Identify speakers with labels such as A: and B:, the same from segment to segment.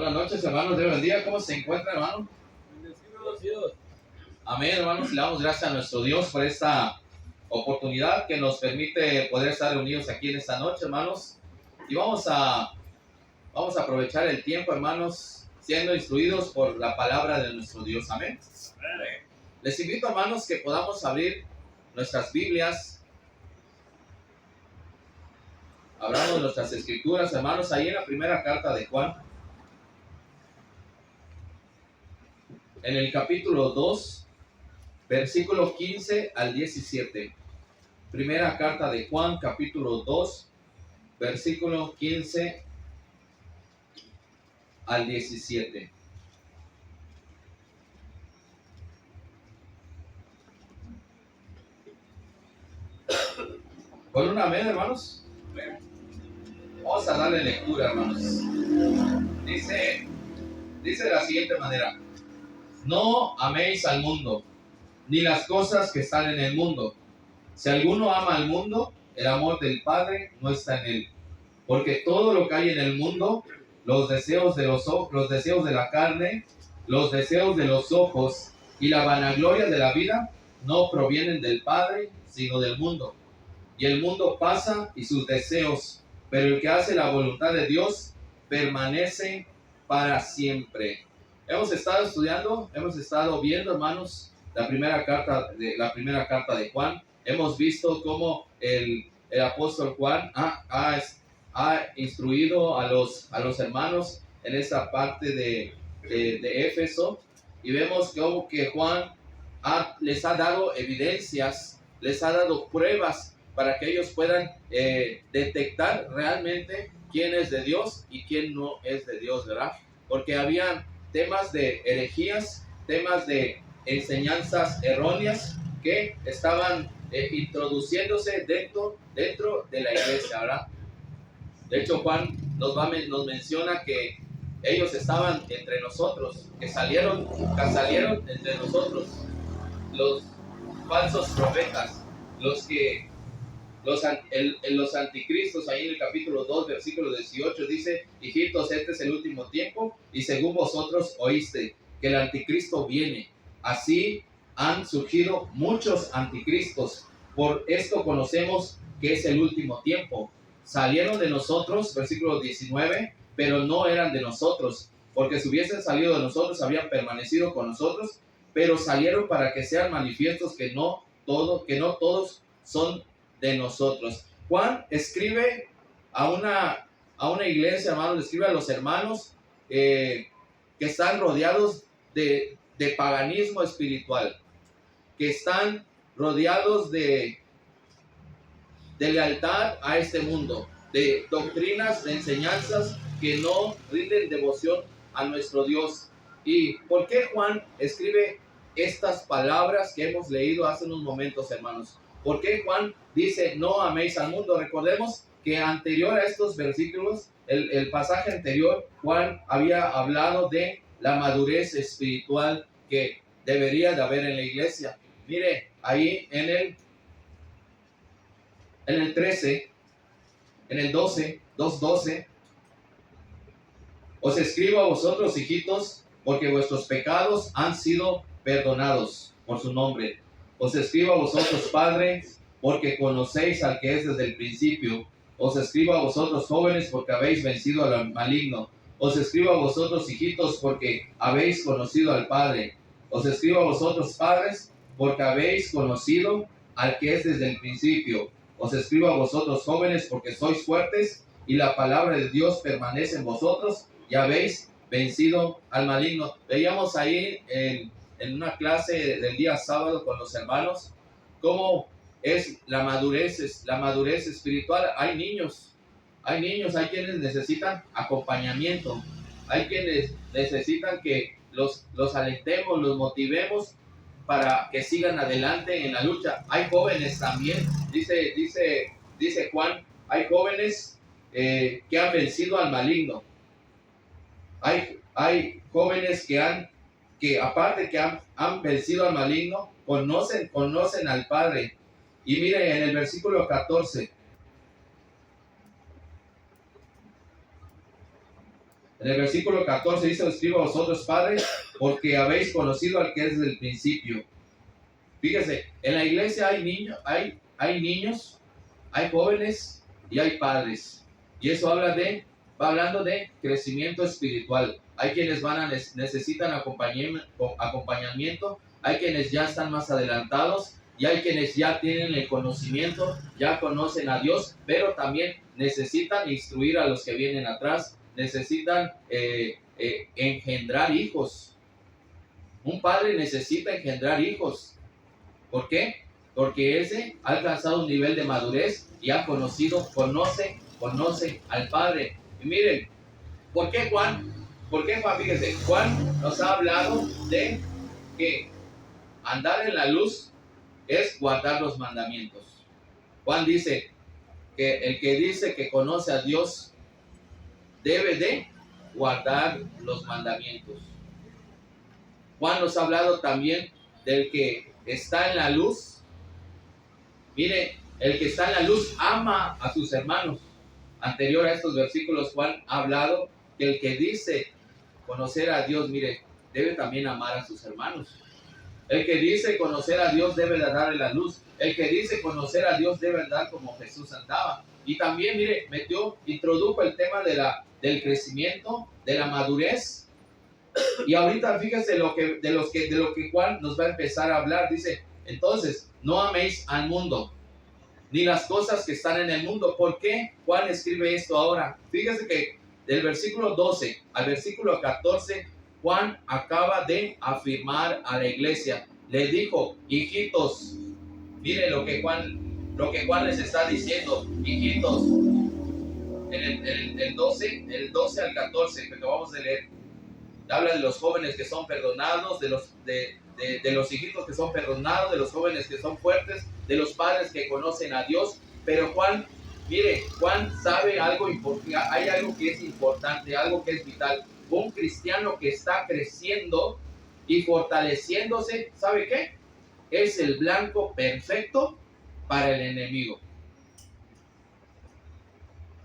A: Buenas noches, hermanos. Dios bendiga. ¿Cómo se encuentra, hermano?
B: Bendecidos.
A: Amén, hermanos. Le damos gracias a nuestro Dios por esta oportunidad que nos permite poder estar reunidos aquí en esta noche, hermanos. Y vamos a aprovechar el tiempo, hermanos, siendo instruidos por la palabra de nuestro Dios. Amén.
B: Amén.
A: Les invito, hermanos, que podamos abrir nuestras Biblias. Abramos nuestras escrituras, hermanos, ahí en la primera carta de Juan. En el capítulo 2, versículo 15 al 17. Primera carta de Juan, capítulo 2, versículo 15 al 17. ¿Con una amén, hermanos? Vamos a darle lectura, hermanos. Dice de la siguiente manera: no améis al mundo, ni las cosas que están en el mundo. Si alguno ama al mundo, el amor del Padre no está en él. Porque todo lo que hay en el mundo, los deseos de los deseos de la carne, los deseos de los ojos y la vanagloria de la vida, no provienen del Padre, sino del mundo. Y el mundo pasa y sus deseos, pero el que hace la voluntad de Dios permanece para siempre. Hemos estado estudiando, hemos estado viendo, hermanos, la primera carta de Juan. Hemos visto cómo el apóstol Juan ha instruido a los hermanos en esta parte de Éfeso, y vemos cómo que Juan les ha dado evidencias, les ha dado pruebas para que ellos puedan detectar realmente quién es de Dios y quién no es de Dios, ¿verdad? Porque habían temas de herejías, temas de enseñanzas erróneas que estaban introduciéndose dentro de la iglesia, ¿verdad? De hecho, Juan nos menciona que ellos estaban entre nosotros, que salieron entre nosotros los falsos profetas, los anticristos. Ahí en el capítulo 2, versículo 18 dice: hijitos, este es el último tiempo, y según vosotros oíste que el anticristo viene. Así han surgido muchos anticristos. Por esto conocemos que es el último tiempo. Salieron de nosotros, versículo 19, pero no eran de nosotros, porque si hubiesen salido de nosotros, habían permanecido con nosotros, pero salieron para que sean manifiestos que no todos son de nosotros. Juan escribe a una iglesia, hermanos, le escribe a los hermanos que están rodeados de paganismo espiritual, que están rodeados de lealtad a este mundo, de doctrinas, de enseñanzas que no rinden devoción a nuestro Dios. ¿Y por qué Juan escribe estas palabras que hemos leído hace unos momentos, hermanos? ¿Por qué Juan dice no améis al mundo? Recordemos que anterior a estos versículos, el pasaje anterior, Juan había hablado de la madurez espiritual que debería de haber en la iglesia. Mire, ahí en el 13, en el 12, 2:12, os escribo a vosotros, hijitos, porque vuestros pecados han sido perdonados por su nombre. Os escribo a vosotros, padres, porque conocéis al que es desde el principio. Os escribo a vosotros, jóvenes, porque habéis vencido al maligno. Os escribo a vosotros, hijitos, porque habéis conocido al Padre. Os escribo a vosotros, padres, porque habéis conocido al que es desde el principio. Os escribo a vosotros, jóvenes, porque sois fuertes y la palabra de Dios permanece en vosotros y habéis vencido al maligno. Veíamos ahí en una clase del día sábado con los hermanos cómo es la madurez espiritual. Hay niños, hay quienes necesitan acompañamiento, hay quienes necesitan que los alentemos, los motivemos para que sigan adelante en la lucha. Hay jóvenes también, dice Juan, hay jóvenes que han vencido al maligno. Hay jóvenes que aparte que han vencido al maligno, conocen al Padre. Y mire en el versículo 14, En el versículo 14 dice: os escribo a vosotros, padres, porque habéis conocido al que es desde el principio. Fíjese, en la iglesia hay niños, hay jóvenes y hay padres. Y eso va hablando de crecimiento espiritual. Hay quienes necesitan acompañamiento, hay quienes ya están más adelantados y hay quienes ya tienen el conocimiento, ya conocen a Dios, pero también necesitan instruir a los que vienen atrás, necesitan engendrar hijos. Un padre necesita engendrar hijos. ¿Por qué? Porque ese ha alcanzado un nivel de madurez y conoce al Padre. Y miren, ¿por qué Juan? Fíjense, Juan nos ha hablado de que andar en la luz es guardar los mandamientos. Juan dice que el que dice que conoce a Dios debe de guardar los mandamientos. Juan nos ha hablado también del que está en la luz. Mire, el que está en la luz ama a sus hermanos. Anterior a estos versículos, Juan ha hablado que el que dice conocer a Dios, mire, debe también amar a sus hermanos. El que dice conocer a Dios debe de darle la luz. El que dice conocer a Dios debe andar como Jesús andaba. Y también, mire, introdujo el tema del crecimiento, de la madurez. Y ahorita fíjense de lo que Juan nos va a empezar a hablar. Dice, entonces, no améis al mundo, ni las cosas que están en el mundo. ¿Por qué Juan escribe esto ahora? Fíjense que del versículo 12 al versículo 14, Juan acaba de afirmar a la iglesia. Le dijo, hijitos, miren lo que Juan les está diciendo, hijitos. En el 12 al 14 que acabamos de leer, habla de los jóvenes que son perdonados, de los hijitos que son perdonados, de los jóvenes que son fuertes, de los padres que conocen a Dios. Pero Juan sabe algo importante, hay algo que es importante, algo que es vital. Un cristiano que está creciendo y fortaleciéndose, ¿sabe qué? Es el blanco perfecto para el enemigo.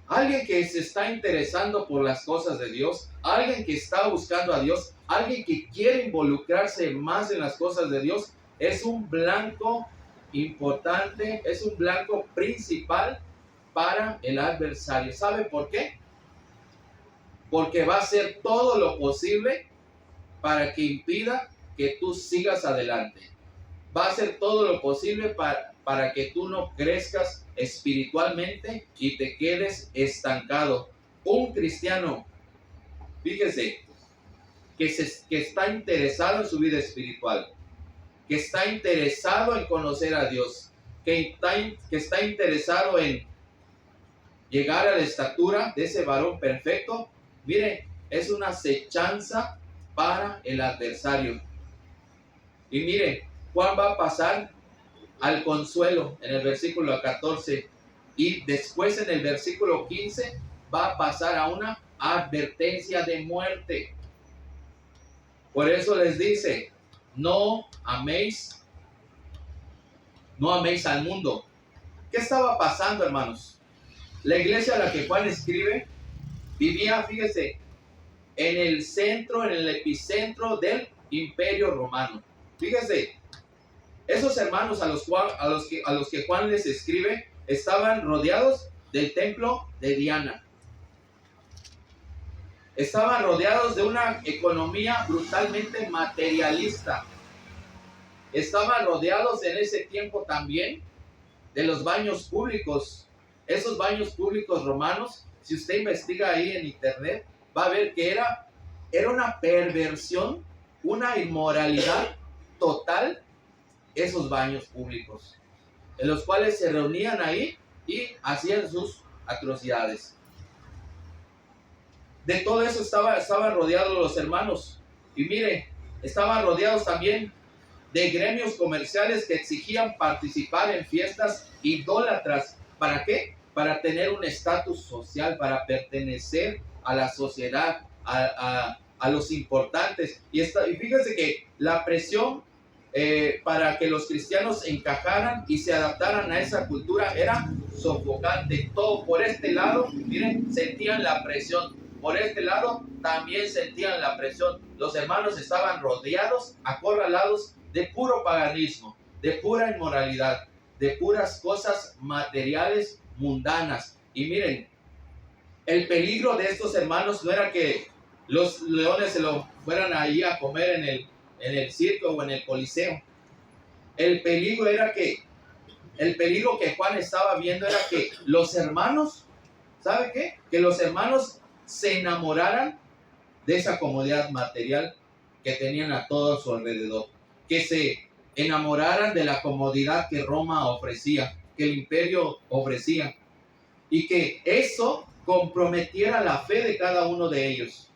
A: Alguien que se está interesando por las cosas de Dios, alguien que está buscando a Dios, alguien que quiere involucrarse más en las cosas de Dios, es un blanco importante, es un blanco principal para el adversario. ¿Sabe por qué? Porque va a hacer todo lo posible para que impida que tú sigas adelante. Va a hacer todo lo posible para que tú no crezcas espiritualmente y te quedes estancado. Un cristiano, fíjese, que está interesado en su vida espiritual, que está interesado en conocer a Dios, que está interesado en llegar a la estatura de ese varón perfecto, mire, es una acechanza para el adversario. Y mire, Juan va a pasar al consuelo en el versículo 14 y después en el versículo 15 va a pasar a una advertencia de muerte. Por eso les dice, no améis al mundo. ¿Qué estaba pasando, hermanos? La iglesia a la que Juan escribe vivía, fíjese, en el centro, en el epicentro del Imperio Romano. Fíjese, esos hermanos a los que Juan les escribe estaban rodeados del templo de Diana. Estaban rodeados de una economía brutalmente materialista. Estaban rodeados en ese tiempo también de los baños públicos. Esos baños públicos romanos, si usted investiga ahí en internet, va a ver que era una perversión, una inmoralidad total, esos baños públicos, en los cuales se reunían ahí y hacían sus atrocidades. De todo eso estaban rodeados los hermanos. Y mire, estaban rodeados también de gremios comerciales que exigían participar en fiestas idólatras. ¿Para qué? Para tener un estatus social, para pertenecer a la sociedad, a los importantes. Y fíjense que la presión para que los cristianos encajaran y se adaptaran a esa cultura era sofocante. Todo por este lado, miren, sentían la presión. por este lado también sentían la presión. Los hermanos estaban rodeados, acorralados de puro paganismo, de pura inmoralidad, de puras cosas materiales mundanas. Y miren, el peligro de estos hermanos no era que los leones se lo fueran ahí a comer en el circo o en el coliseo. El peligro que Juan estaba viendo era que los hermanos, ¿sabe qué? Que los hermanos se enamoraran de esa comodidad material que tenían a todo su alrededor, que se enamoraran de la comodidad que Roma ofrecía, que el imperio ofrecía, y que eso comprometiera la fe de cada uno de ellos.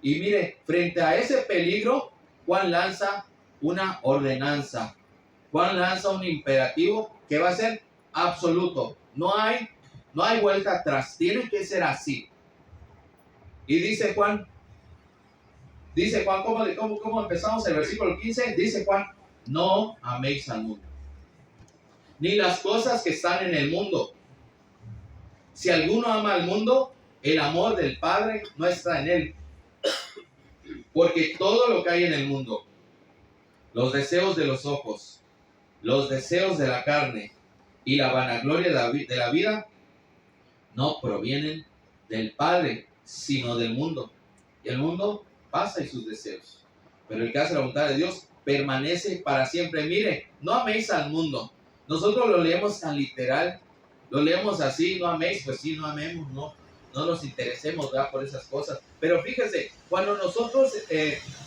A: Y mire, frente a ese peligro, Juan lanza una ordenanza. Juan lanza un imperativo que va a ser absoluto. No hay vuelta atrás. Tiene que ser así. Y dice Juan, ¿cómo empezamos el versículo 15? Dice Juan, no améis al mundo, ni las cosas que están en el mundo. Si alguno ama al mundo, el amor del Padre no está en él. Porque todo lo que hay en el mundo, los deseos de los ojos, los deseos de la carne y la vanagloria de la vida, no provienen del Padre, sino del mundo. Y el mundo pasa y sus deseos. Pero el que hace la voluntad de Dios permanece para siempre. Mire, no améis al mundo. Nosotros lo leemos tan literal, lo leemos así, no améis, pues sí, no amemos, no nos interesemos, ¿verdad?, por esas cosas. Pero fíjese, cuando nosotros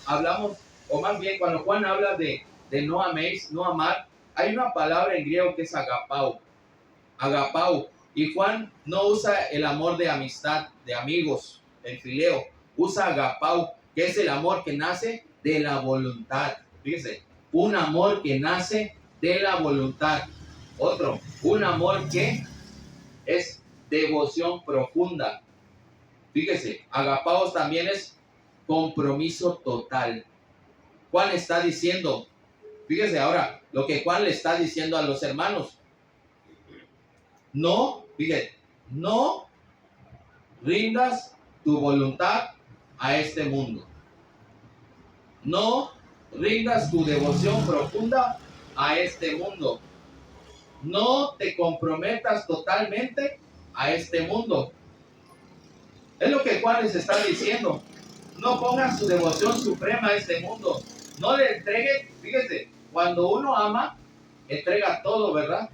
A: hablamos, o más bien cuando Juan habla de no améis, no amar, hay una palabra en griego que es agapao. Agapao. Y Juan no usa el amor de amistad, de amigos, el fileo. Usa agapao, que es el amor que nace de la voluntad. Fíjese, un amor que nace de la voluntad. Otro, un amor que es devoción profunda. Fíjese, agapaos también es compromiso total. Juan está diciendo, fíjese ahora, lo que Juan le está diciendo a los hermanos. No, fíjate, no rindas tu voluntad a este mundo. No rindas tu devoción profunda a este mundo. No te comprometas totalmente a este mundo. Es lo que Juan les está diciendo. No pongan su devoción suprema a este mundo. No le entreguen, fíjese, cuando uno ama, entrega todo, ¿verdad?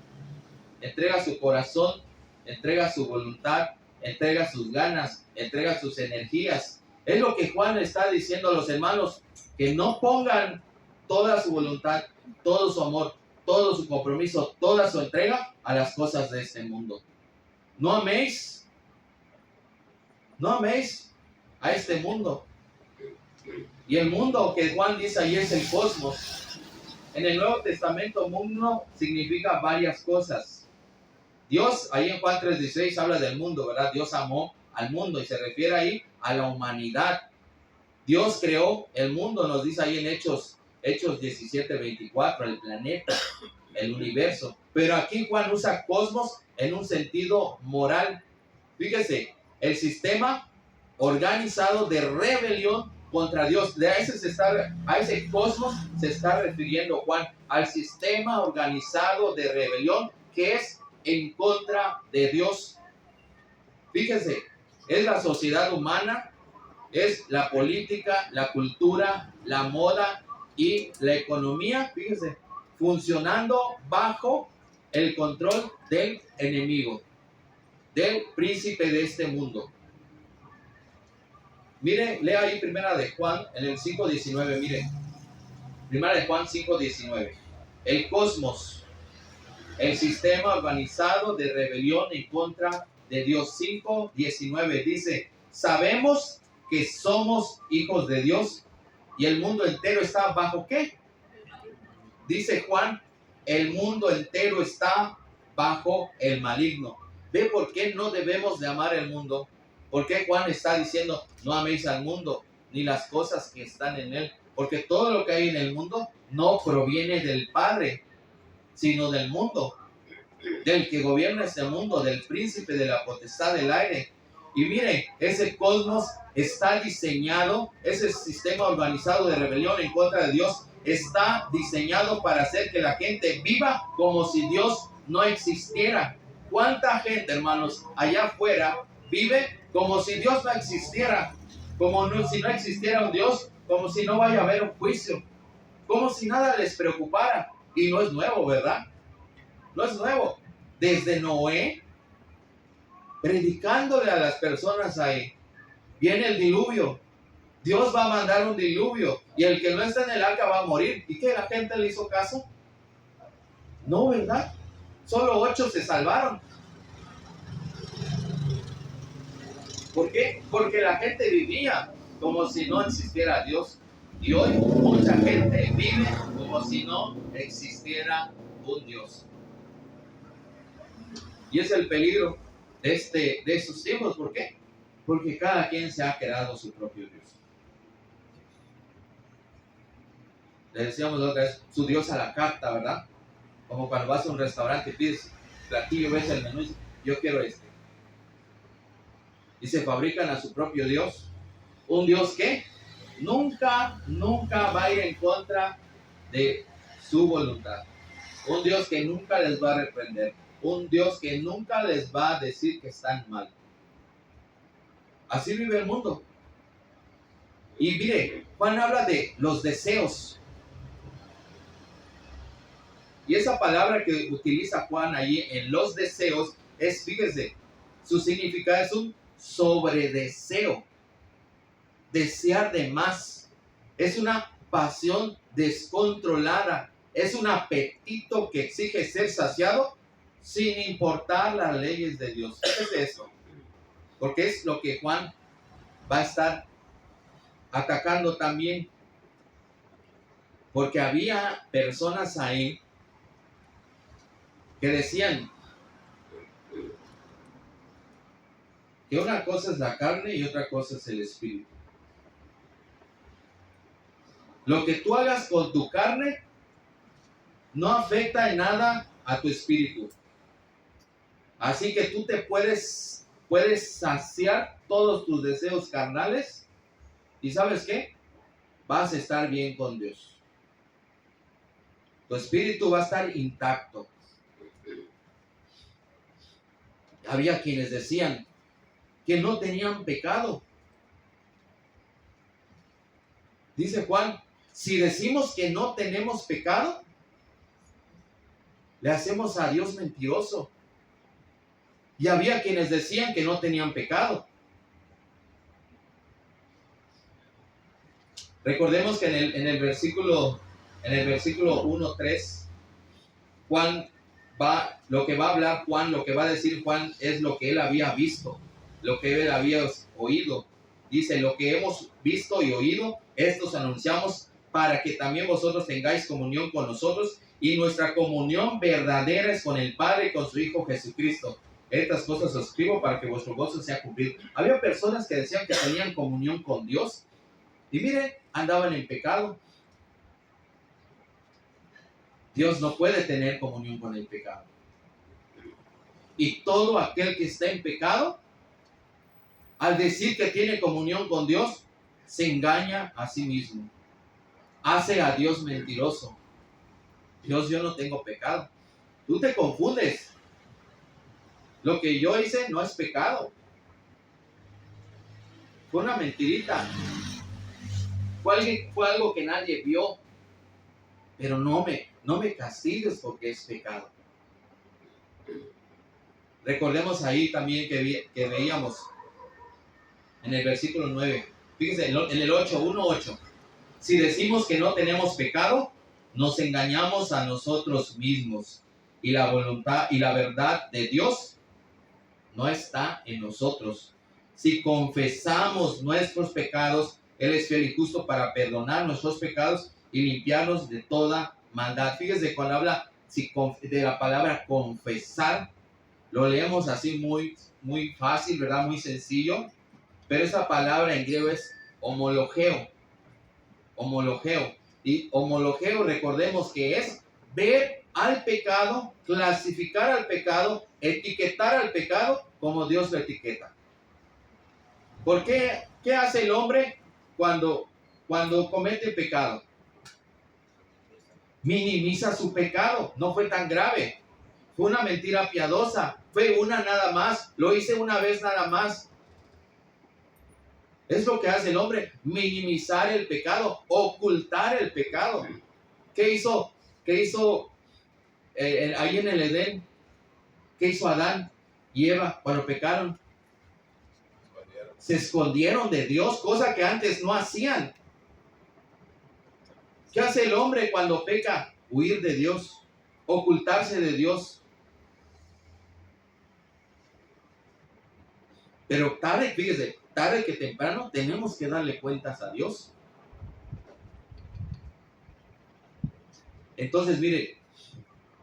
A: Entrega su corazón, entrega su voluntad, entrega sus ganas, entrega sus energías. Es lo que Juan le está diciendo a los hermanos, que no pongan toda su voluntad, todo su amor, todo su compromiso, toda su entrega a las cosas de este mundo. No améis a este mundo. Y el mundo que Juan dice ahí es el cosmos. En el Nuevo Testamento, mundo significa varias cosas. Dios, ahí en Juan 3:16 habla del mundo, ¿verdad? Dios amó al mundo y se refiere ahí a la humanidad. Dios creó el mundo, nos dice ahí en Hechos 17:24, el planeta, el universo. Pero aquí Juan usa cosmos en un sentido moral. Fíjese, el sistema organizado de rebelión contra Dios. A ese cosmos se está refiriendo Juan, al sistema organizado de rebelión que es en contra de Dios. Fíjese, es la sociedad humana, es la política, la cultura, la moda y la economía, fíjese, funcionando bajo el control del enemigo, del príncipe de este mundo. Mire, lea ahí Primera de Juan en el 5:19, mire. Primera de Juan 5:19. El cosmos, el sistema organizado de rebelión en contra de Dios. 5:19 dice, sabemos que somos hijos de Dios y el mundo entero está bajo ¿qué? Dice Juan, el mundo entero está bajo el maligno. ¿Ve por qué no debemos de amar el mundo? ¿Por qué Juan está diciendo no améis al mundo ni las cosas que están en él? Porque todo lo que hay en el mundo no proviene del Padre, sino del mundo, del que gobierna este mundo, del príncipe de la potestad del aire. Y mire, ese cosmos está diseñado, ese sistema organizado de rebelión en contra de Dios está diseñado para hacer que la gente viva como si Dios no existiera. ¿Cuánta gente, hermanos, allá afuera vive como si Dios no existiera? Como si no existiera un Dios, como si no vaya a haber un juicio, como si nada les preocupara. Y no es nuevo, ¿verdad? No es nuevo. Desde Noé, predicándole a las personas ahí, viene el diluvio. Dios va a mandar un diluvio y el que no está en el arca va a morir. ¿Y qué? ¿La gente le hizo caso? No, ¿verdad? Solo 8 se salvaron. ¿Por qué? Porque la gente vivía como si no existiera Dios. Y hoy mucha gente vive como si no existiera un Dios. Y es el peligro de estos tiempos. ¿Por qué? Porque cada quien se ha creado su propio Dios. Le decíamos la otra vez, su Dios a la carta, ¿verdad? Como cuando vas a un restaurante y pides platillo, ves el menú y dices, yo quiero este. Y se fabrican a su propio Dios. Un Dios que nunca va a ir en contra de su voluntad. Un Dios que nunca les va a reprender. Un Dios que nunca les va a decir que están mal. Así vive el mundo. Y mire, Juan habla de los deseos. Y esa palabra que utiliza Juan allí en los deseos es, fíjese, su significado es un sobredeseo. Desear de más. Es una pasión descontrolada. Es un apetito que exige ser saciado sin importar las leyes de Dios. ¿Qué es eso? Porque es lo que Juan va a estar atacando también. Porque había personas ahí que decían que una cosa es la carne y otra cosa es el espíritu. Lo que tú hagas con tu carne no afecta en nada a tu espíritu. Así que tú te puedes saciar todos tus deseos carnales y ¿sabes qué? Vas a estar bien con Dios. Tu espíritu va a estar intacto. Había quienes decían que no tenían pecado. Dice Juan, si decimos que no tenemos pecado, le hacemos a Dios mentiroso. Y había quienes decían que no tenían pecado. Recordemos que en el versículo 1:3, Juan lo que va a hablar Juan, lo que va a decir Juan es lo que él había visto, lo que él había oído. Dice, lo que hemos visto y oído, estos anunciamos para que también vosotros tengáis comunión con nosotros, y nuestra comunión verdadera es con el Padre y con su Hijo Jesucristo. Estas cosas os escribo para que vuestro gozo sea cumplido. Había personas que decían que tenían comunión con Dios, y miren, andaban en pecado. Dios no puede tener comunión con el pecado. Y todo aquel que está en pecado, al decir que tiene comunión con Dios, se engaña a sí mismo. Hace a Dios mentiroso. Dios, yo no tengo pecado. Tú te confundes. Lo que yo hice no es pecado. Fue una mentirita. Fue algo que nadie vio. Pero no me castigues porque es pecado. Recordemos ahí también que veíamos en el versículo 9. Fíjense, en el 8:1:8. Si decimos que no tenemos pecado, nos engañamos a nosotros mismos. Y la voluntad y la verdad de Dios no está en nosotros. Si confesamos nuestros pecados, Él es fiel y justo para perdonar nuestros pecados y limpiarnos de toda maldad. Fíjese cuando habla de la palabra confesar, lo leemos así muy fácil, ¿verdad? Muy sencillo. Pero esa palabra en griego es homologeo. Homologeo. Y homologeo, recordemos que es ver al pecado, clasificar al pecado, etiquetar al pecado como Dios lo etiqueta. ¿Por qué? ¿Qué hace el hombre cuando comete pecado? Minimiza su pecado. No fue tan grave. Fue una mentira piadosa. Fue una nada más. Lo hice una vez nada más. Es lo que hace el hombre. Minimizar el pecado. Ocultar el pecado. ¿Qué hizo? Ahí en el Edén? ¿Qué hizo Adán y Eva cuando pecaron? Se escondieron de Dios, cosa que antes no hacían. ¿Qué hace el hombre cuando peca? Huir de Dios, ocultarse de Dios. Pero tarde, fíjese, tarde que temprano tenemos que darle cuentas a Dios. Entonces, mire,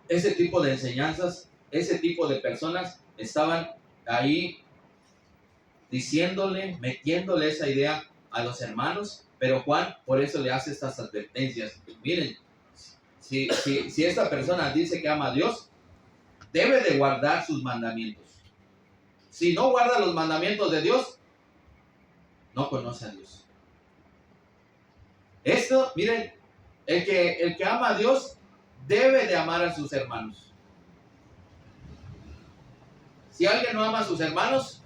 A: ese tipo de enseñanzas, ese tipo de personas estaban ahí diciéndole, metiéndole esa idea a los hermanos, pero Juan por eso le hace estas advertencias. Miren, si esta persona dice que ama a Dios, debe de guardar sus mandamientos. Si no guarda los mandamientos de Dios, no conoce a Dios. Esto, miren, el que ama a Dios debe de amar a sus hermanos. Si alguien no ama a sus hermanos,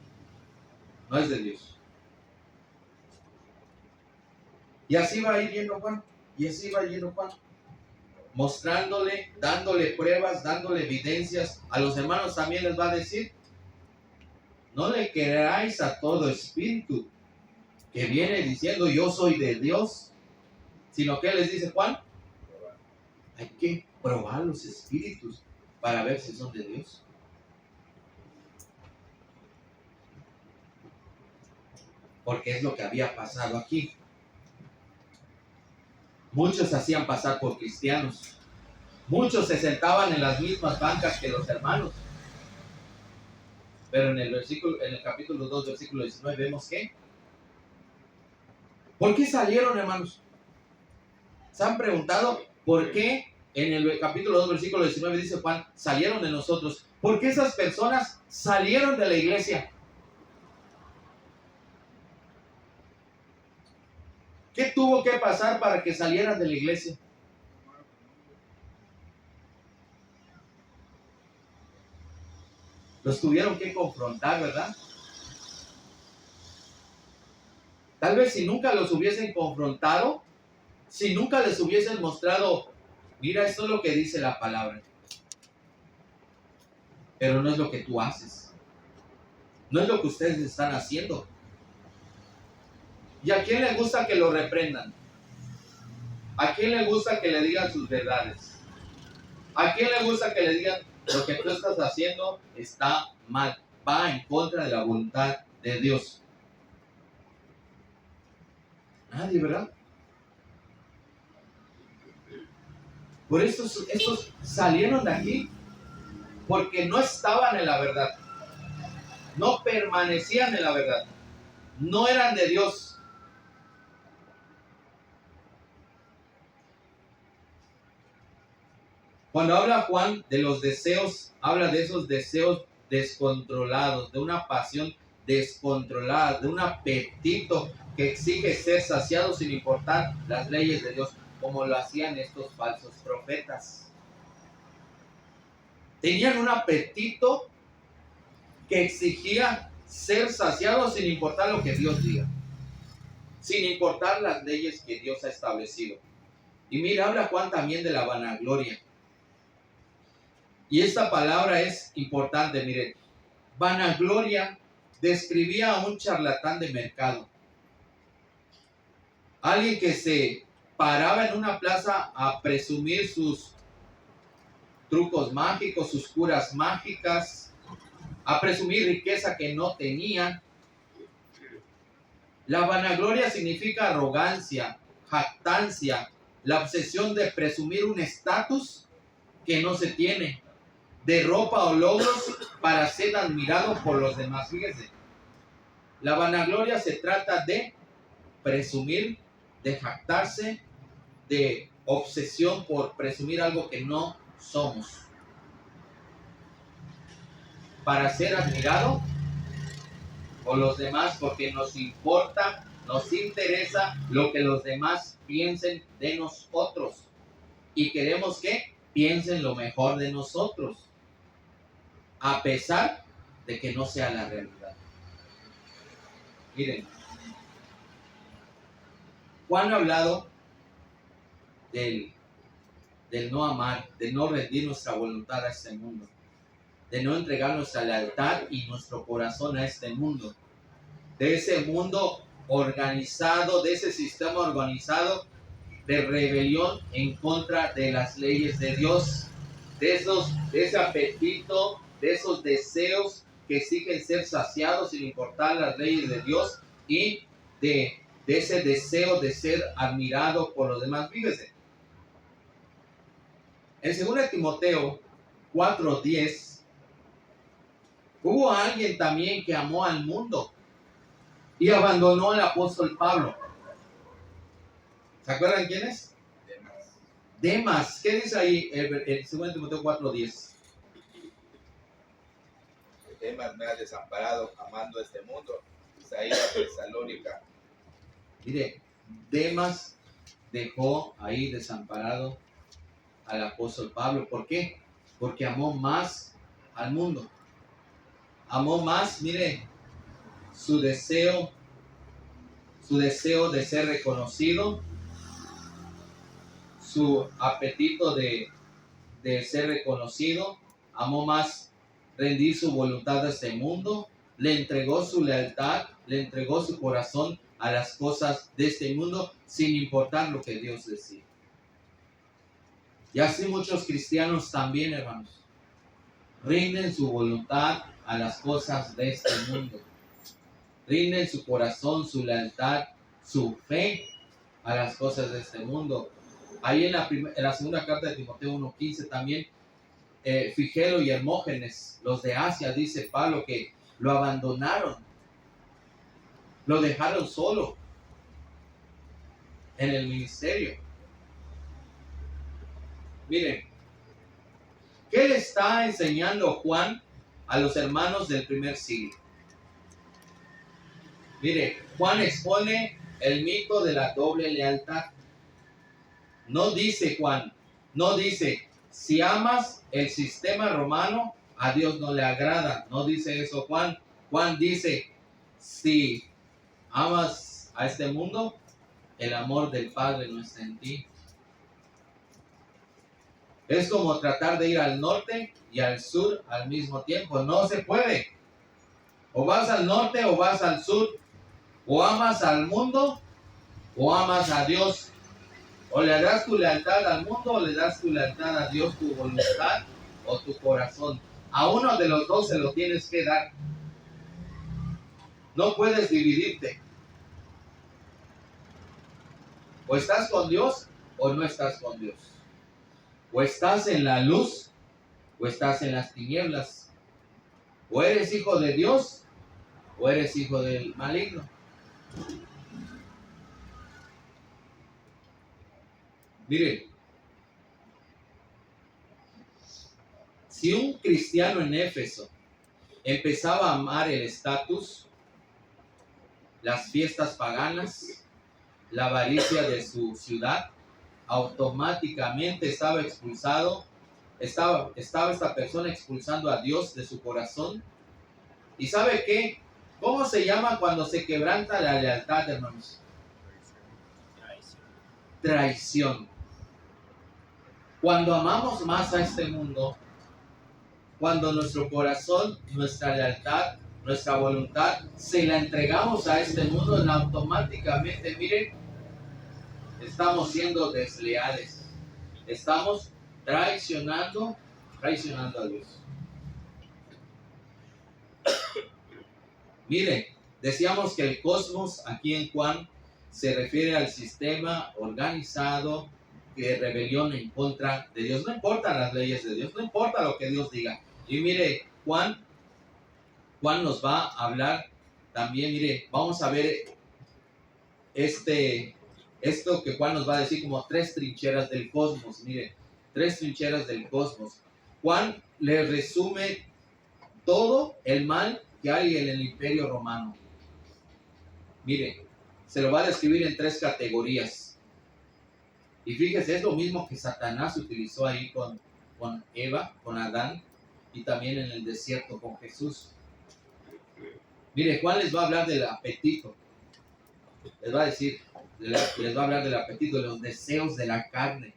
A: no es de Dios. Y así va a ir yendo Juan. Y así va yendo Juan. Mostrándole, dándole pruebas, dándole evidencias. A los hermanos también les va a decir: no le creáis a todo espíritu que viene diciendo yo soy de Dios. Sino que les dice Juan: hay que probar los espíritus para ver si son de Dios. Porque es lo que había pasado aquí. Muchos hacían pasar por cristianos. Muchos se sentaban en las mismas bancas que los hermanos. Pero en el capítulo 2, versículo 19, vemos que ¿por qué salieron, hermanos? ¿Se han preguntado por qué en el capítulo 2, versículo 19 dice Juan, salieron de nosotros? ¿Por qué esas personas salieron de la iglesia? ¿Qué tuvo que pasar para que salieran de la iglesia? Los tuvieron que confrontar, ¿verdad? Tal vez si nunca los hubiesen confrontado, si nunca les hubiesen mostrado, mira, esto es lo que dice la palabra, pero no es lo que tú haces, no es lo que ustedes están haciendo. ¿Y a quién le gusta que lo reprendan? ¿A quién le gusta que le digan sus verdades? ¿A quién le gusta que le digan lo que tú estás haciendo está mal, va en contra de la voluntad de Dios? Nadie, ¿verdad? Por eso estos salieron de aquí porque no estaban en la verdad, no permanecían en la verdad, no eran de Dios. Cuando habla Juan de los deseos, habla de esos deseos descontrolados, de una pasión descontrolada, de un apetito que exige ser saciado sin importar las leyes de Dios, como lo hacían estos falsos profetas. Tenían un apetito que exigía ser saciado sin importar lo que Dios diga, sin importar las leyes que Dios ha establecido. Y mira, habla Juan también de la vanagloria. Y esta palabra es importante, miren. Vanagloria describía a un charlatán de mercado. Alguien que se paraba en una plaza a presumir sus trucos mágicos, sus curas mágicas, a presumir riqueza que no tenía. La vanagloria significa arrogancia, jactancia, la obsesión de presumir un estatus que no se tiene, de ropa o logros para ser admirado por los demás. Fíjense, la vanagloria se trata de presumir, de jactarse, de obsesión por presumir algo que no somos, para ser admirado por los demás porque nos importa, nos interesa lo que los demás piensen de nosotros. Y queremos que piensen lo mejor de nosotros, a pesar de que no sea la realidad. Miren, Juan ha hablado del no amar, de no rendir nuestra voluntad a este mundo, de no entregar nuestra lealtad y nuestro corazón a este mundo, de ese mundo organizado, de ese sistema organizado de rebelión en contra de las leyes de Dios, de ese apetito, de esos deseos que exigen ser saciados sin importar las leyes de Dios y de ese deseo de ser admirado por los demás. Fíjese, en 2 Timoteo 4:10 hubo alguien también que amó al mundo y abandonó al apóstol Pablo. ¿Se acuerdan quién es? Demas. ¿Qué dice ahí el 2 Timoteo 4:10?
C: Demas me ha desamparado amando este mundo. Isaías Tesalónica.
A: Mire, Demas dejó ahí desamparado al apóstol Pablo. ¿Por qué? Porque amó más al mundo. Amó más, mire, su deseo de ser reconocido, su apetito de ser reconocido, amó más rendir su voluntad a este mundo, le entregó su lealtad, le entregó su corazón a las cosas de este mundo sin importar lo que Dios decía. Y así muchos cristianos también, hermanos, rinden su voluntad a las cosas de este mundo. Rinden su corazón, su lealtad, su fe a las cosas de este mundo. Ahí en la segunda carta de Timoteo 1:15 también, Figelo y Hermógenes, los de Asia, dice Pablo, que lo abandonaron, lo dejaron solo en el ministerio. Miren, ¿qué le está enseñando Juan a los hermanos del primer siglo? Mire, Juan expone el mito de la doble lealtad. No dice Juan, no dice, si amas el sistema romano, a Dios no le agrada. No dice eso Juan. Juan dice, si amas a este mundo, el amor del Padre no está en ti. Es como tratar de ir al norte y al sur al mismo tiempo. No se puede. O vas al norte o vas al sur. O amas al mundo o amas a Dios. O le das tu lealtad al mundo o le das tu lealtad a Dios, tu voluntad o tu corazón. A uno de los dos se lo tienes que dar. No puedes dividirte. O estás con Dios o no estás con Dios. O estás en la luz o estás en las tinieblas. O eres hijo de Dios o eres hijo del maligno. Mire, si un cristiano en Éfeso empezaba a amar el estatus, las fiestas paganas, la avaricia de su ciudad, automáticamente estaba expulsado, estaba esta persona expulsando a Dios de su corazón. ¿Y sabe qué? ¿Cómo se llama cuando se quebranta la lealtad, hermanos? Traición. Cuando amamos más a este mundo, cuando nuestro corazón, nuestra lealtad, nuestra voluntad, se la entregamos a este mundo, automáticamente, miren, estamos siendo desleales. Estamos traicionando a Dios. Miren, decíamos que el cosmos aquí en Juan se refiere al sistema organizado de rebelión en contra de Dios. No importan las leyes de Dios, no importa lo que Dios diga. Y mire, Juan nos va a hablar también, mire, vamos a ver esto que Juan nos va a decir como 3 trincheras del cosmos. Mire, 3 trincheras del cosmos. Juan le resume todo el mal que hay en el Imperio Romano. Mire, se lo va a describir en 3 categorías. Y fíjese, es lo mismo que Satanás utilizó ahí con Eva, con Adán, y también en el desierto con Jesús. Mire, Juan les va a hablar del apetito. Les va a decir, les va a hablar del apetito, de los deseos de la carne.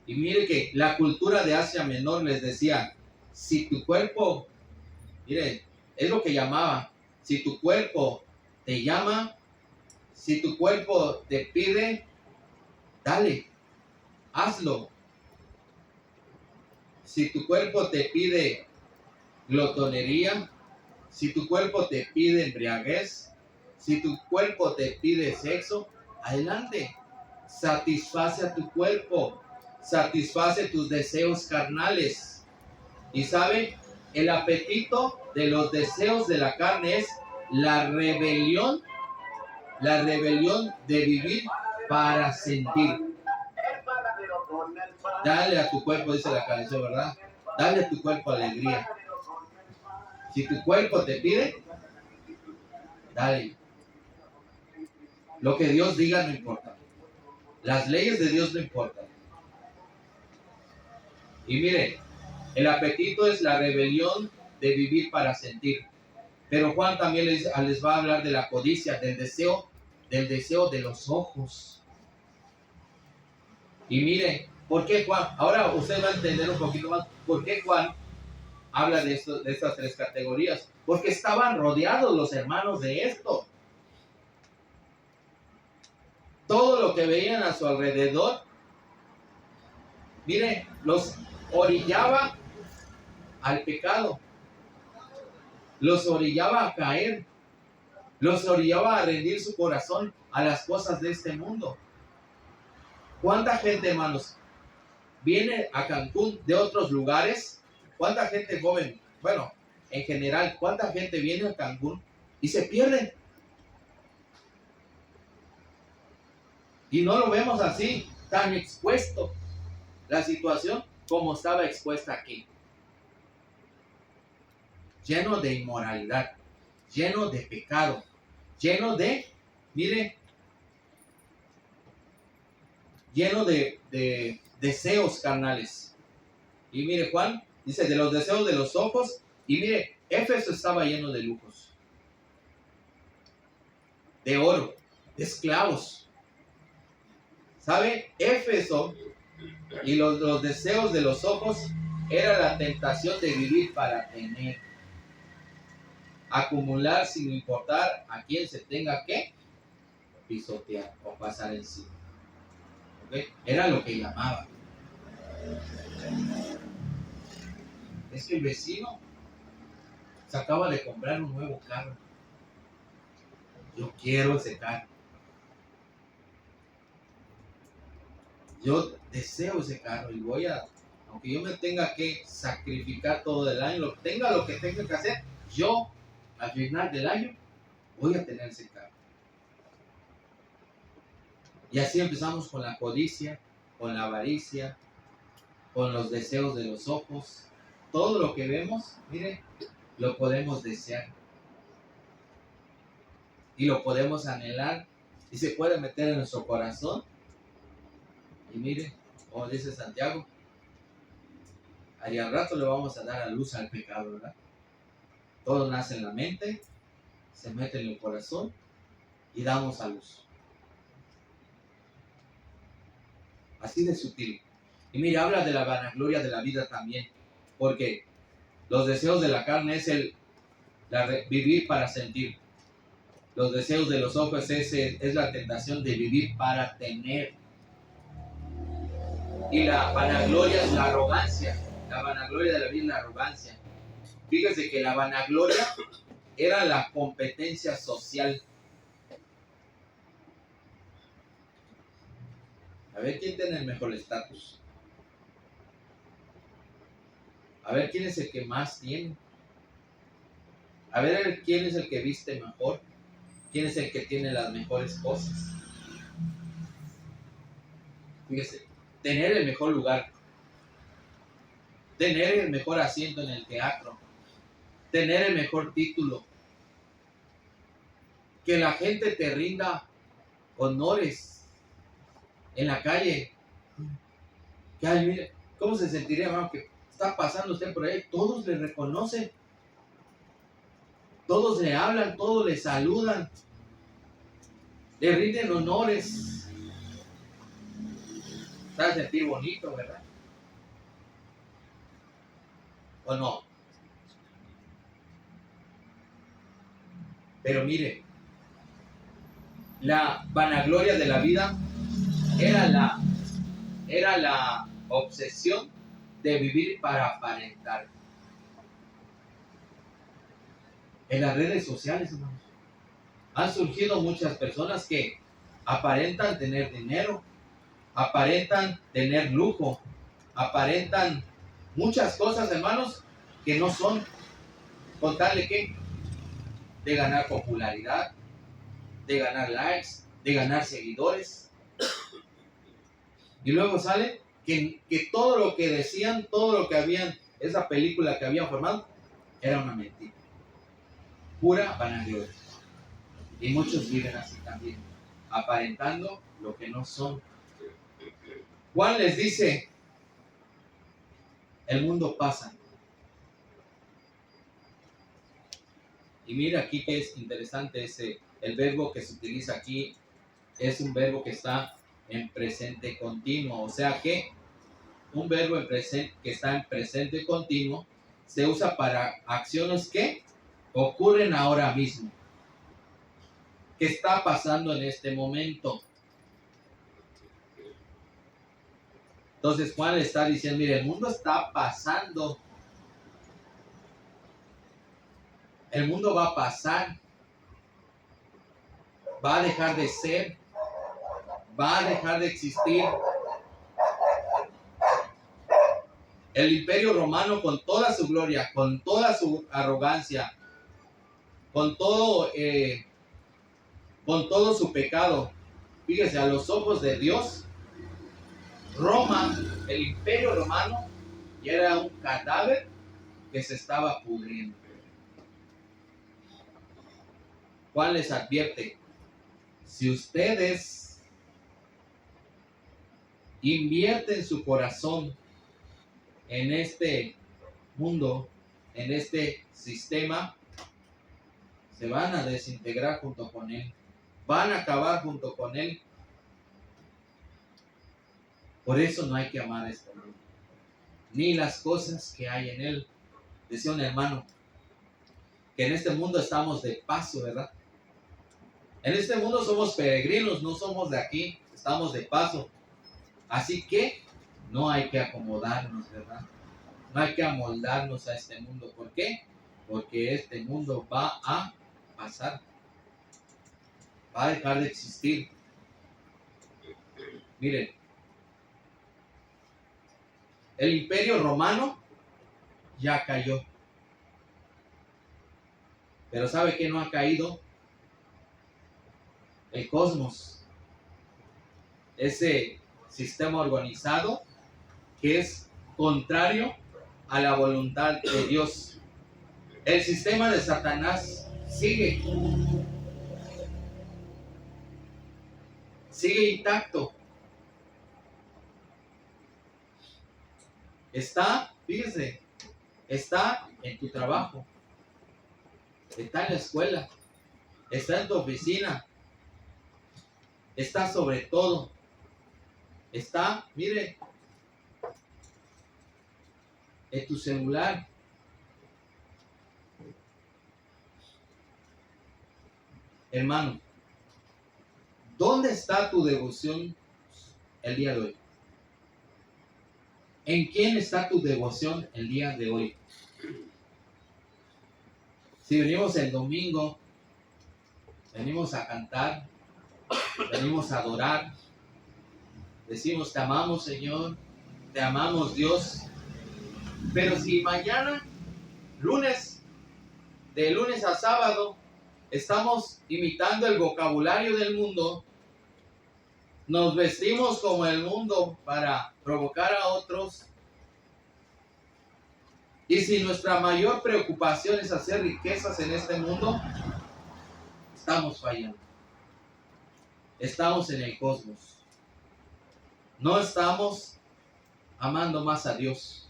A: Y mire que la cultura de Asia Menor les decía, si tu cuerpo, mire, es lo que llamaba, si tu cuerpo te llama, si tu cuerpo te pide, dale, hazlo. Si tu cuerpo te pide glotonería, si tu cuerpo te pide embriaguez, si tu cuerpo te pide sexo, adelante, satisface a tu cuerpo, satisface tus deseos carnales. Y sabe, el apetito de los deseos de la carne es la rebelión de vivir para sentir. Dale a tu cuerpo, dice la canción, ¿verdad? Dale a tu cuerpo alegría. Si tu cuerpo te pide, dale. Lo que Dios diga no importa. Las leyes de Dios no importan. Y mire, el apetito es la rebelión de vivir para sentir. Pero Juan también les va a hablar de la codicia, del deseo de los ojos. Y mire, ¿por qué Juan? Ahora usted va a entender un poquito más por qué Juan habla de estas 3 categorías. Porque estaban rodeados los hermanos de esto. Todo lo que veían a su alrededor, mire, los orillaba al pecado. Los orillaba a caer. Los orillaba a rendir su corazón a las cosas de este mundo. ¿Cuánta gente, hermanos, viene a Cancún de otros lugares? ¿Cuánta gente joven? Bueno, en general, ¿cuánta gente viene a Cancún y se pierde? Y no lo vemos así, tan expuesto la situación como estaba expuesta aquí. Lleno de inmoralidad, lleno de pecado, lleno de, mire, lleno de deseos carnales. Y mire, Juan dice, de los deseos de los ojos, y mire, Éfeso estaba lleno de lujos, de oro, de esclavos. ¿Sabe? Éfeso y los deseos de los ojos era la tentación de vivir para tener, acumular sin importar a quién se tenga que pisotear o pasar encima. ¿Okay? Era lo que llamaba. Es que el vecino se acaba de comprar un nuevo carro. Yo quiero ese carro. Yo deseo ese carro y aunque yo me tenga que sacrificar todo el año, lo que tenga que hacer, yo al final del año voy a tener ese carro. Y así empezamos con la codicia, con la avaricia, con los deseos de los ojos. Todo lo que vemos, mire, lo podemos desear. Y lo podemos anhelar. Y se puede meter en nuestro corazón. Y mire, como dice Santiago, ahí al rato le vamos a dar a luz al pecado, ¿verdad? Todo nace en la mente, se mete en el corazón y damos a luz. Así de sutil. Y mire, habla de la vanagloria de la vida también, porque los deseos de la carne es vivir para sentir. Los deseos de los ojos es la tentación de vivir para tener. Y la vanagloria es la arrogancia. La vanagloria de la vida es la arrogancia. Fíjese que la vanagloria era la competencia social. A ver quién tiene el mejor estatus. A ver quién es el que más tiene. A ver quién es el que viste mejor. Quién es el que tiene las mejores cosas. Fíjese, tener el mejor lugar. Tener el mejor asiento en el teatro. tener el mejor título, que la gente te rinda honores en la calle. Que, ay, mire, ¿cómo se sentiría, hermano, que está pasando usted por ahí? Todos le reconocen, todos le hablan, todos le saludan, le rinden honores. Está a sentir bonito, ¿verdad? ¿O no? Pero mire, la vanagloria de la vida era la obsesión de vivir para aparentar. En las redes sociales, hermanos, han surgido muchas personas que aparentan tener dinero, aparentan tener lujo, aparentan muchas cosas, hermanos, que no son, con tal de que de ganar popularidad, de ganar likes, de ganar seguidores. Y luego sale que todo lo que decían, todo lo que habían, esa película que habían formado, era una mentira, pura vanagloria. Y muchos viven así también, aparentando lo que no son. Juan les dice, el mundo pasa. Y mira aquí que es interesante el verbo que se utiliza aquí es un verbo que está en presente continuo. O sea que un verbo que está en presente continuo se usa para acciones que ocurren ahora mismo, que está pasando en este momento. Entonces Juan le está diciendo, mire, el mundo está pasando. El mundo va a pasar. Va a dejar de ser. Va a dejar de existir. El Imperio Romano, con toda su gloria, con toda su arrogancia, con todo su pecado, fíjese, a los ojos de Dios, Roma, el Imperio Romano, ya era un cadáver que se estaba pudriendo. Juan les advierte, si ustedes invierten su corazón en este mundo, en este sistema, se van a desintegrar junto con él, van a acabar junto con él. Por eso no hay que amar a este mundo, ni las cosas que hay en él. Decía un hermano, que en este mundo estamos de paso, ¿verdad? En este mundo somos peregrinos, no somos de aquí, estamos de paso. Así que no hay que acomodarnos, ¿verdad? No hay que amoldarnos a este mundo. ¿Por qué? Porque este mundo va a pasar. Va a dejar de existir. Miren, el Imperio Romano ya cayó. Pero ¿sabe qué no ha caído? El cosmos. Ese sistema organizado que es contrario a la voluntad de Dios. El sistema de Satanás sigue intacto. Está, fíjese, está en tu trabajo, está en la escuela, está en tu oficina, está sobre todo, está, mire, en tu celular. Hermano, ¿dónde está tu devoción el día de hoy? ¿En quién está tu devoción el día de hoy? Si venimos el domingo, venimos a cantar, venimos a adorar, decimos te amamos Señor, te amamos Dios, pero si mañana, lunes, de lunes a sábado, estamos imitando el vocabulario del mundo, nos vestimos como el mundo para provocar a otros, Y si nuestra mayor preocupación es hacer riquezas en este mundo, estamos fallando. Estamos en el cosmos. No estamos amando más a Dios.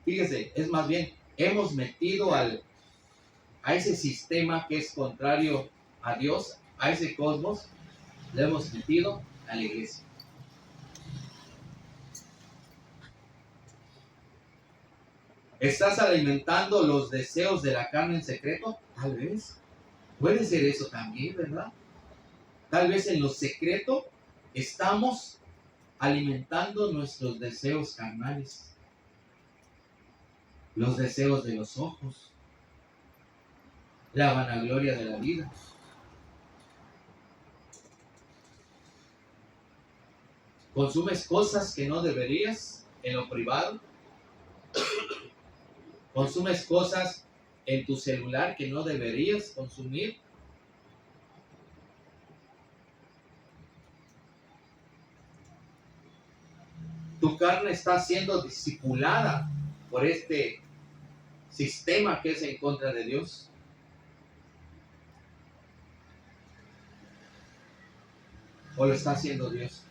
A: Fíjese, es más bien, hemos metido a ese sistema que es contrario a Dios, a ese cosmos, le hemos metido a la iglesia. ¿Estás alimentando los deseos de la carne en secreto? Tal vez. Puede ser eso también, ¿verdad? Tal vez en lo secreto estamos alimentando nuestros deseos carnales. Los deseos de los ojos. La vanagloria de la vida. ¿Consumes cosas que no deberías en lo privado? ¿Consumes cosas en tu celular que no deberías consumir? Tu carne está siendo discipulada por este sistema que es en contra de Dios. ¿O lo está haciendo Dios?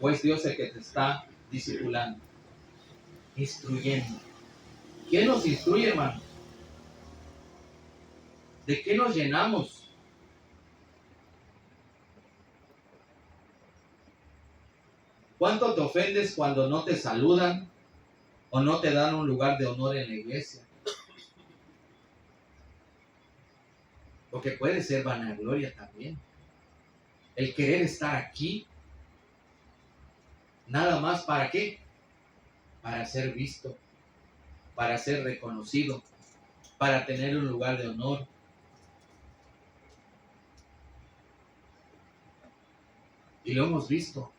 A: ¿O es Dios el que te está discipulando, instruyendo? ¿Quién nos instruye, hermano? ¿De qué nos llenamos? ¿Cuánto te ofendes cuando no te saludan o no te dan un lugar de honor en la iglesia? Porque puede ser vanagloria también. El querer estar aquí, nada más ¿para qué? Para ser visto, para ser reconocido, para tener un lugar de honor. Y lo hemos visto.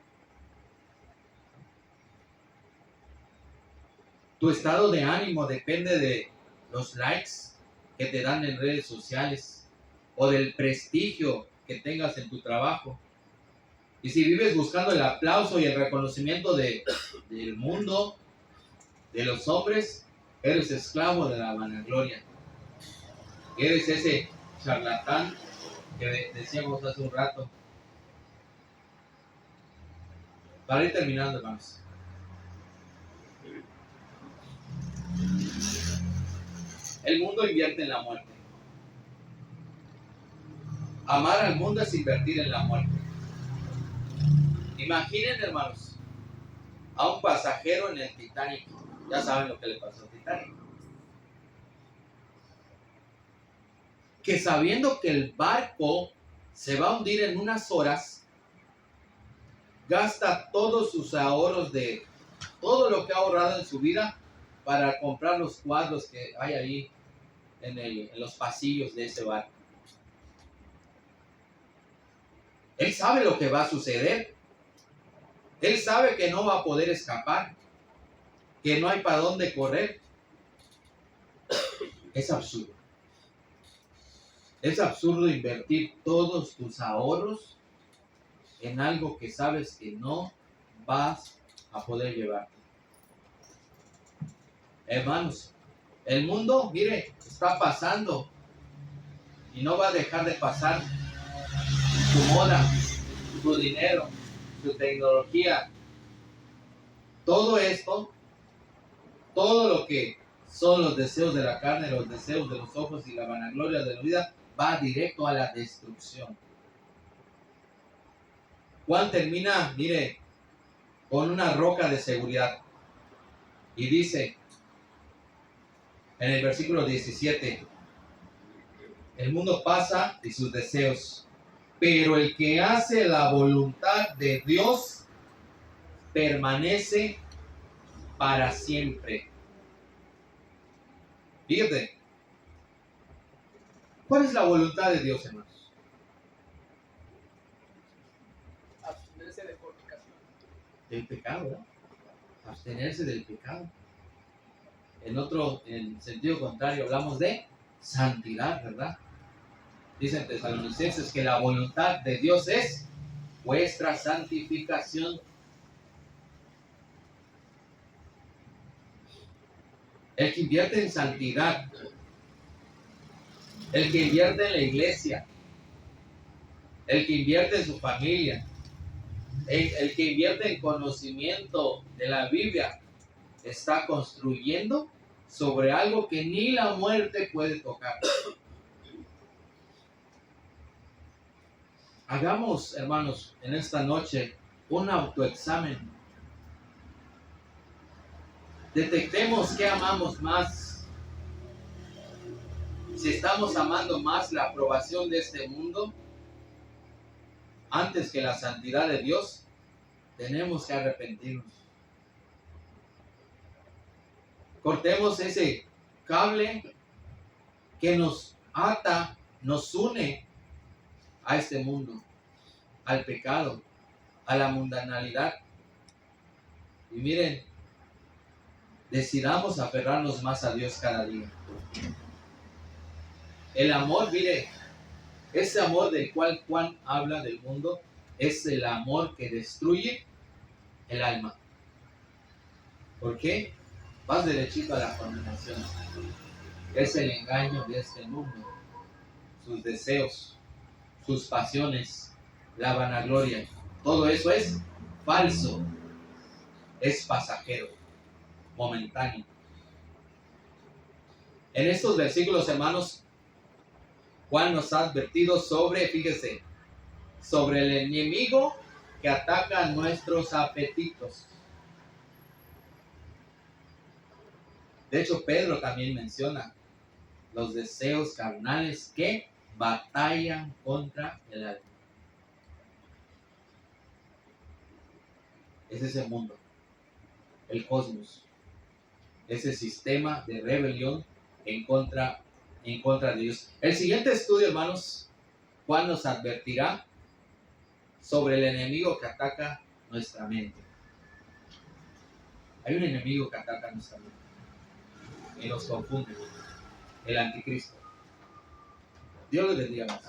A: Tu estado de ánimo depende de los likes que te dan en redes sociales o del prestigio que tengas en tu trabajo. Y si vives buscando el aplauso y el reconocimiento del mundo, de los hombres, eres esclavo de la vanagloria. Eres ese charlatán que decíamos hace un rato. Para ir terminando, hermanos. El mundo invierte en la muerte. Amar al mundo es invertir en la muerte. Imaginen, hermanos, a un pasajero en el Titanic. Ya saben lo que le pasó al Titanic. Que sabiendo que el barco se va a hundir en unas horas, gasta todos sus ahorros de todo lo que ha ahorrado en su vida para comprar los cuadros que hay ahí en los pasillos de ese barco. Él sabe lo que va a suceder. Él sabe que no va a poder escapar, que no hay para dónde correr. Es absurdo. Es absurdo invertir todos tus ahorros en algo que sabes que no vas a poder llevar. Hermanos, el mundo, mire, está pasando y no va a dejar de pasar. Su moda, su dinero, su tecnología, todo esto, todo lo que son los deseos de la carne, los deseos de los ojos y la vanagloria de la vida, va directo a la destrucción. Juan termina, mire, con una roca de seguridad y dice en el versículo 17, el mundo pasa y sus deseos, pero el que hace la voluntad de Dios permanece para siempre. Fíjate, ¿cuál es la voluntad de Dios, hermanos?
B: Abstenerse de fornicación.
A: Del pecado, ¿no? Abstenerse del pecado. En sentido contrario, hablamos de santidad, ¿verdad? Dicen Tesalonicenses que la voluntad de Dios es vuestra santificación. el que invierte en santidad, el que invierte en la iglesia, el que invierte en su familia, el que invierte en conocimiento de la Biblia, está construyendo sobre algo que ni la muerte puede tocar. Hagamos, hermanos, en esta noche un autoexamen. Detectemos qué amamos más. Si estamos amando más la aprobación de este mundo antes que la santidad de Dios, tenemos que arrepentirnos. Cortemos ese cable que nos ata, nos une a este mundo, al pecado, a la mundanalidad. Y miren, decidamos aferrarnos más a Dios cada día. El amor, mire, ese amor del cual Juan habla del mundo, es el amor que destruye el alma. ¿Por qué? Vas derechito a la condenación. Es el engaño de este mundo, sus deseos, sus pasiones, la vanagloria. Todo eso es falso, es pasajero, momentáneo. En estos versículos, hermanos, Juan nos ha advertido sobre, fíjese, sobre el enemigo que ataca nuestros apetitos. De hecho, Pedro también menciona los deseos carnales que batallan contra el alma. Es ese mundo, el cosmos, ese sistema de rebelión en contra de Dios. El siguiente estudio, hermanos, Juan nos advertirá sobre el enemigo que ataca nuestra mente. Hay un enemigo que ataca nuestra mente y nos confunde, el anticristo. Dios les bendiga más.